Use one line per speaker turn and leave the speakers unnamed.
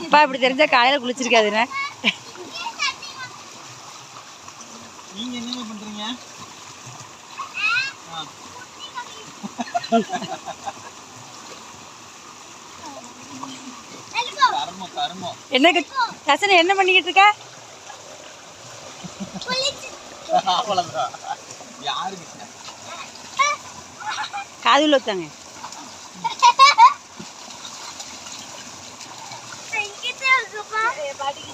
அப்பா இப்படி தெரிஞ்சா காலையில குளிச்சிருக்காதுண்ணே.
நீங்க என்ன பண்றீங்க?
என்ன கசனை என்ன பண்ணிக்கிட்டு இருக்க? காதுல ஊத்தாங்க.
பாட்டிக்கு